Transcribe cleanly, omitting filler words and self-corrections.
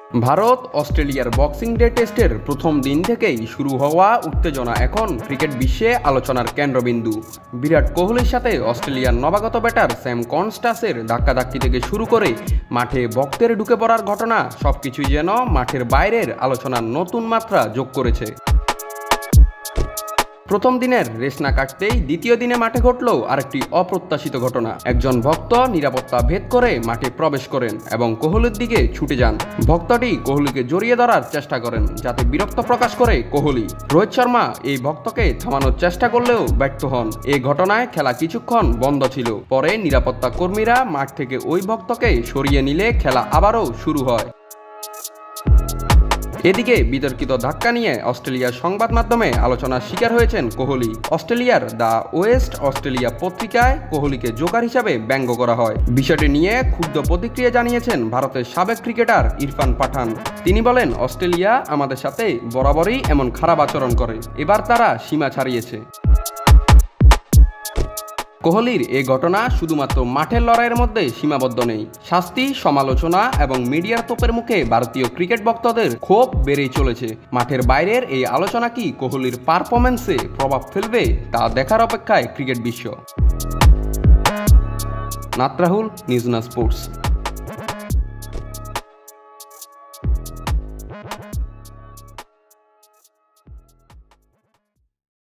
ভারত অস্ট্রেলিয়ার boxing day টেস্টের প্রথম দিন থেকেই শুরু হওয়া উত্তেজনা এখন ক্রিকেট বিশ্বে আলোচনার কেন্দ্রবিন্দু। বিরাট কোহলির সাথে অস্ট্রেলিয়ার নবাগত ব্যাটার স্যাম কনস্টাসের ধাক্কাধাক্কি থেকে শুরু করে মাঠে ভক্তের ঢুকে পড়ার ঘটনা সবকিছুই যেন মাঠের বাইরের আলোচনার নতুন মাত্রা যোগ করেছে। প্রথম দিনের রেস না কাটতেই দ্বিতীয় দিনে মাঠে ঘটল আরেকটি অপ্রত্যাশিত ঘটনা। একজন ভক্ত নিরাপত্তা ভেদ করে মাঠে প্রবেশ করেন এবং কোহলির দিকে ছুটে যান। ভক্তটি কোহলিকে জড়িয়ে ধরার চেষ্টা করেন, যাতে বিরক্ত প্রকাশ করে কোহলি। রোহিত শর্মা এই ভক্তকে থামানোর চেষ্টা করলেও ব্যর্থ হন। এই ঘটনায় খেলা কিছুক্ষণ বন্ধ ছিল। পরে নিরাপত্তা কর্মীরা মাঠ থেকে ওই ভক্তকে সরিয়ে নিলে খেলা আবারও শুরু হয়। এদিকে বিতর্কিত ধাক্কা নিয়ে অস্ট্রেলিয়ার সংবাদ মাধ্যমে আলোচনার শিকার হয়েছেন কোহলি। অস্ট্রেলিয়ার দ্য ওয়েস্ট অস্ট্রেলিয়া পত্রিকায় কোহলিকে জোকার হিসাবে ব্যঙ্গ করা হয়। বিষয়টি নিয়ে ক্ষুব্ধ প্রতিক্রিয়া জানিয়েছেন ভারতের সাবেক ক্রিকেটার ইরফান পাঠান। তিনি বলেন, অস্ট্রেলিয়া আমাদের সাথে বরাবরই এমন খারাপ আচরণ করে, এবার তারা সীমা ছাড়িয়েছে। কোহলির এ ঘটনা শুধুমাত্র মাঠের লড়াইয়ের মধ্যে সীমাবদ্ধ নেই। শাস্তি, সমালোচনা এবং মিডিয়ার তোপের মুখে ভারতীয় ক্রিকেট ভক্তদের ক্ষোভ বেড়েই চলেছে। মাঠের বাইরের এই আলোচনা কি কোহলির পারফরম্যান্সে প্রভাব ফেলবে তা দেখার অপেক্ষায় ক্রিকেট বিশ্ব। নাত রাহুল, নিউজ না স্পোর্টস।